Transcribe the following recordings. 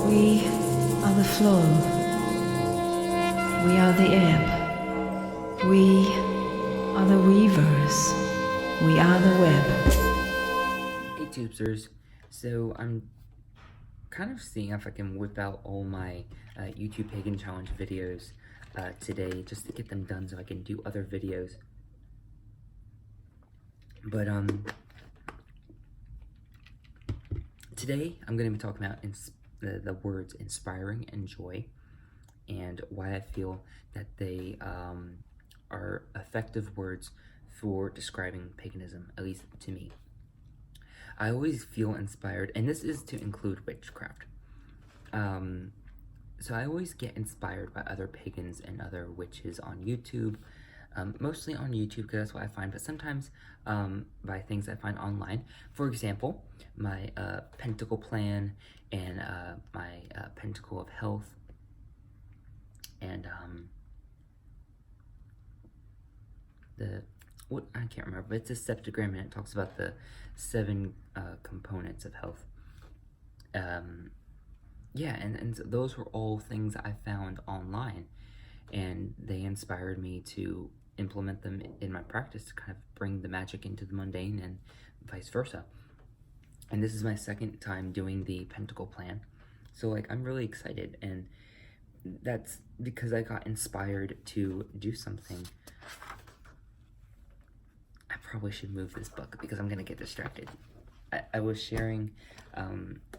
We are the flow. We are the ebb. We are the weavers. We are the web. Hey tubesters, so I'm kind of seeing if I can whip out all my YouTube Pagan Challenge videos today, just to get them done so I can do other videos. But today I'm going to be talking about the words inspiring and joy, and why I feel that they are effective words for describing paganism, at least to me. I always feel inspired, and this is to include witchcraft. So I always get inspired by other pagans and other witches on YouTube, mostly on YouTube because that's what I find, but sometimes by things I find online. For example, my Pentacle Plan and my Pentacle of Health, and I can't remember, but it's a septagram and it talks about the 7 components of health. Yeah, and those were all things I found online, and they inspired me to implement them in my practice to kind of bring the magic into the mundane and vice versa. And this is my second time doing the Pentacle Plan, so like I'm really excited, and that's because I got inspired to do something. I probably should move this book because I'm gonna get distracted. I was sharing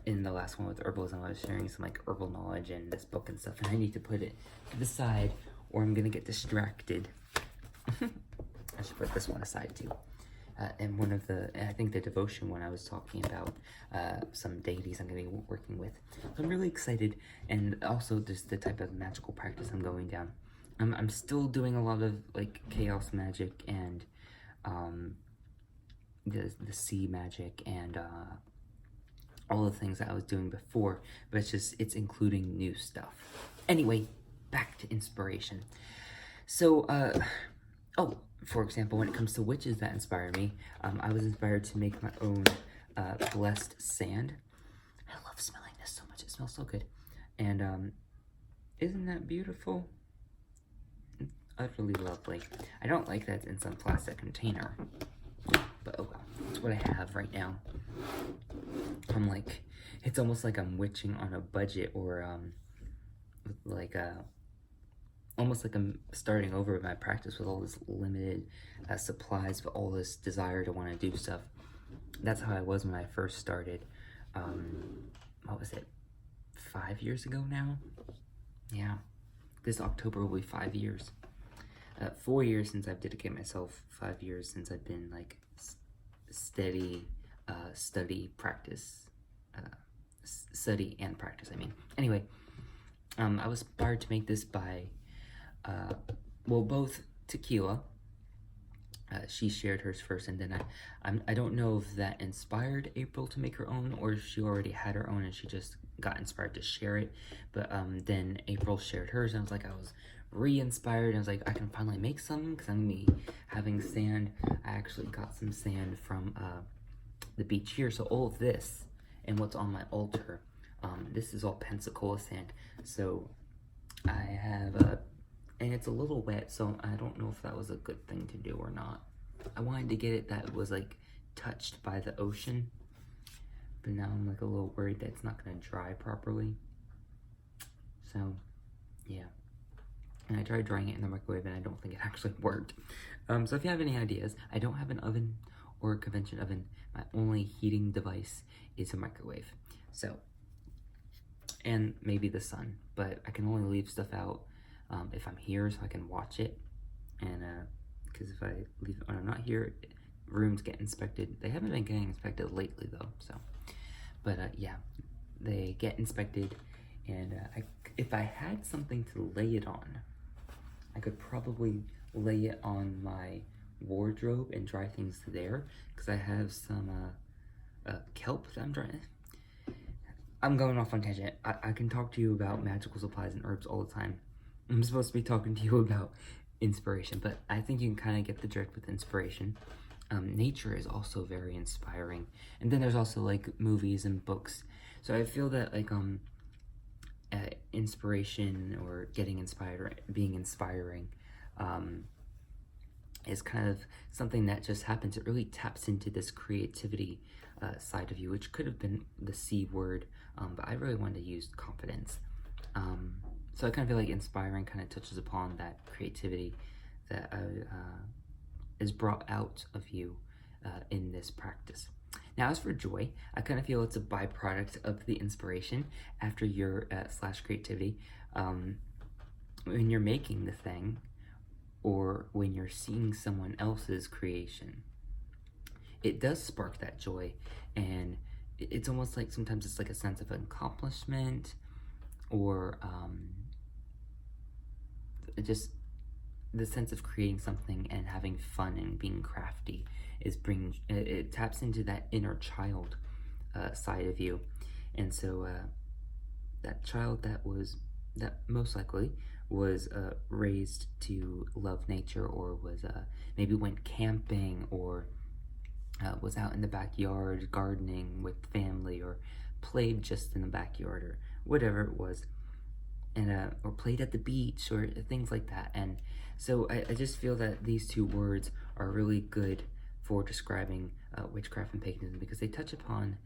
in the last one with herbalism, I was sharing some like herbal knowledge in this book and stuff, and I need to put it to the side or I'm gonna get distracted. I should put this one aside too. And one of the, I think the devotion one, I was talking about some deities I'm gonna be working with. So I'm really excited, and also just the type of magical practice I'm going down. I'm still doing a lot of like chaos magic and the sea magic and all the things that I was doing before, but it's including new stuff. Anyway, back to inspiration. So, for example, when it comes to witches that inspire me, I was inspired to make my own blessed sand. I love smelling this so much, it smells so good. And isn't that beautiful? It's utterly lovely. I don't like that it's in some plastic container, but oh well, it's what I have right now. I'm like, it's almost like I'm witching on a budget, or almost like I'm starting over with my practice with all this limited supplies, but all this desire to want to do stuff. That's how I was when I first started. What was it? 5 years ago now? Yeah, this October will be 5 years. 4 years since I've dedicated myself, 5 years since I've been like steady study and practice, I mean. Anyway, I was inspired to make this by, both Tequila. She shared hers first, and then I don't know if that inspired April to make her own, or if she already had her own and she just got inspired to share it. But then April shared hers, and I was re-inspired, and I was like, I can finally make some because I'm gonna be having sand. I actually got some sand from the beach here, so all of this and what's on my altar, this is all Pensacola sand. So I have and it's a little wet, so I don't know if that was a good thing to do or not. I wanted to get it that was like touched by the ocean, but now I'm like a little worried that it's not gonna dry properly. So yeah, and I tried drying it in the microwave and I don't think it actually worked. So if you have any ideas, I don't have an oven or a convention oven. My only heating device is a microwave. So, and maybe the sun, but I can only leave stuff out if I'm here so I can watch it. And because if I leave it when I'm not here, rooms get inspected. They haven't been getting inspected lately though, so. But yeah, they get inspected, and if I had something to lay it on, I could probably lay it on my wardrobe and dry things there, because I have some kelp that I'm drying. I'm going off on tangent. I can talk to you about magical supplies and herbs all the time. I'm supposed to be talking to you about inspiration, but I think you can kind of get the drift with inspiration. Nature is also very inspiring, and then there's also like movies and books. So I feel that like inspiration or getting inspired or being inspiring is kind of something that just happens. It really taps into this creativity side of you, which could have been the C word, but I really wanted to use confidence. So I kind of feel like inspiring kind of touches upon that creativity that is brought out of you in this practice. Now, as for joy, I kind of feel it's a byproduct of the inspiration after your / creativity. When you're making the thing, or when you're seeing someone else's creation, it does spark that joy, and it's almost like sometimes it's like a sense of accomplishment, or just the sense of creating something and having fun and being crafty it taps into that inner child side of you. And so that child that most likely was raised to love nature, or was maybe went camping, or was out in the backyard gardening with family, or played just in the backyard, or whatever it was, and or played at the beach, or things like that. And so I just feel that these two words are really good for describing witchcraft and paganism, because they touch upon,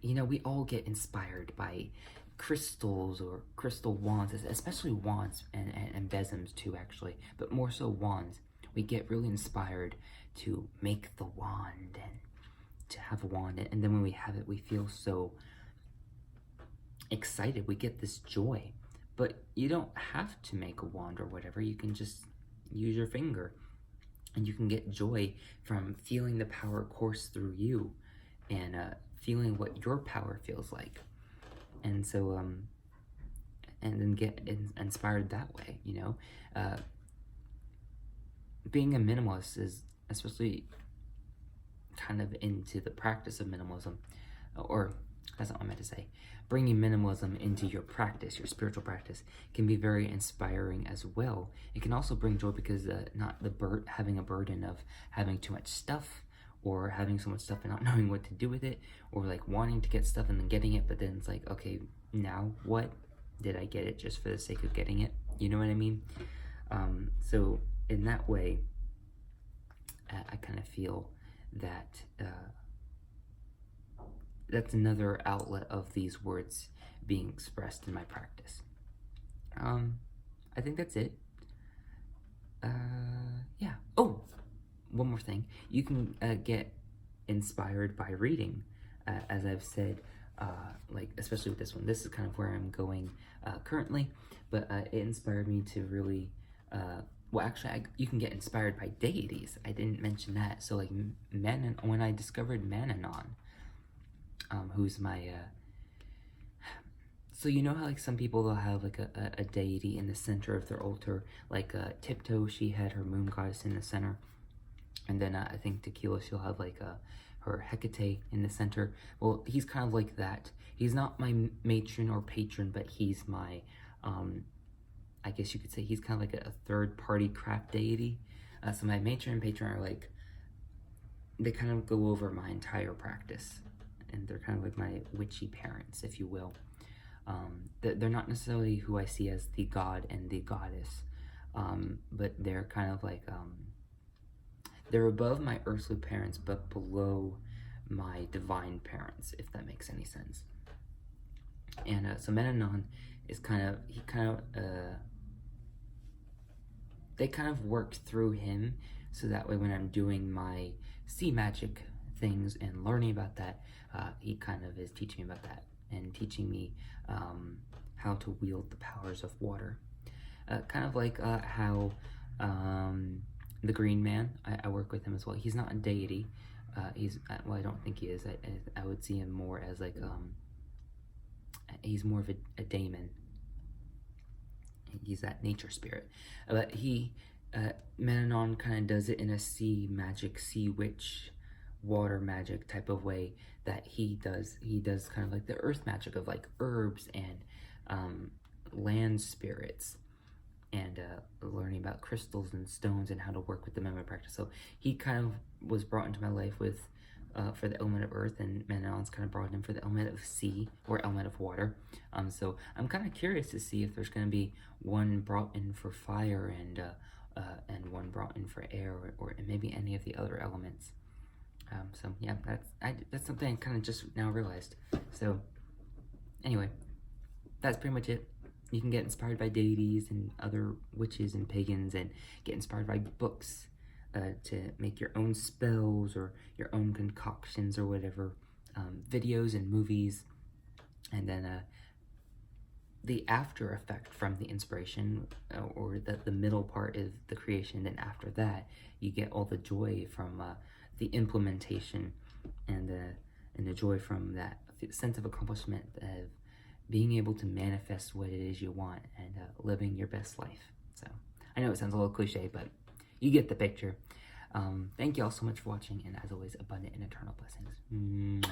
we all get inspired by crystals or crystal wands, especially wands and besoms too, actually, but more so wands. We get really inspired to make the wand and to have a wand, and then when we have it, we feel so excited. We get this joy. But you don't have to make a wand or whatever. You can just use your finger, and you can get joy from feeling the power course through you, and feeling what your power feels like. And so, and then get inspired that way, being a minimalist is, especially kind of into the practice of minimalism, or that's not what I meant to say. Bringing minimalism into your practice, your spiritual practice, can be very inspiring as well. It can also bring joy because not having a burden of having too much stuff, or having so much stuff and not knowing what to do with it, or like wanting to get stuff and then getting it, but then it's like, okay, now what? Did I get it just for the sake of getting it? You know what I mean? So in that way, I kind of feel that that's another outlet of these words being expressed in my practice. I think that's it. Yeah. Oh, one more thing. You can get inspired by reading, as I've said, like especially with this one. This is kind of where I'm going currently, but it inspired me to really, well, actually, you can get inspired by deities. I didn't mention that. So like when I discovered Mananon, who's my, so you know how like some people, they'll have like a deity in the center of their altar, like Tiptoe, she had her moon goddess in the center, and then I think Tequila, she'll have like her Hecate in the center. Well, he's kind of like that. He's not my matron or patron, but he's my, I guess you could say he's kind of like a third-party craft deity. So my matron and patron are like, they kind of go over my entire practice, and they're kind of like my witchy parents, if you will. They're not necessarily who I see as the god and the goddess, but they're kind of like, they're above my earthly parents, but below my divine parents, if that makes any sense. And so Mananon is they kind of work through him, so that way when I'm doing my sea magic things and learning about that, he kind of is teaching me about that, and teaching me how to wield the powers of water. Kind of like how the Green Man, I work with him as well. He's not a deity. Well, I don't think he is. I would see him more as like, he's more of a daemon. He's that nature spirit. But Mananon kind of does it in a sea magic, sea witch, water magic type of way that he does. He does kind of like the earth magic of like herbs and land spirits, and learning about crystals and stones and how to work with them in my practice. So he kind of was brought into my life with for the element of earth, and Manon's kind of brought in for the element of sea or element of water. So I'm kind of curious to see if there's going to be one brought in for fire and one brought in for air, or maybe any of the other elements. So yeah, that's something I kind of just now realized. So anyway, that's pretty much it. You can get inspired by deities and other witches and pagans, and get inspired by books to make your own spells or your own concoctions or whatever, videos and movies, and then the after effect from the inspiration, or the middle part of the creation, then after that you get all the joy from the implementation, and the joy from that sense of accomplishment of being able to manifest what it is you want, and living your best life. So I know it sounds a little cliche, but you get the picture. Thank you all so much for watching, and as always, abundant and eternal blessings. Mwah.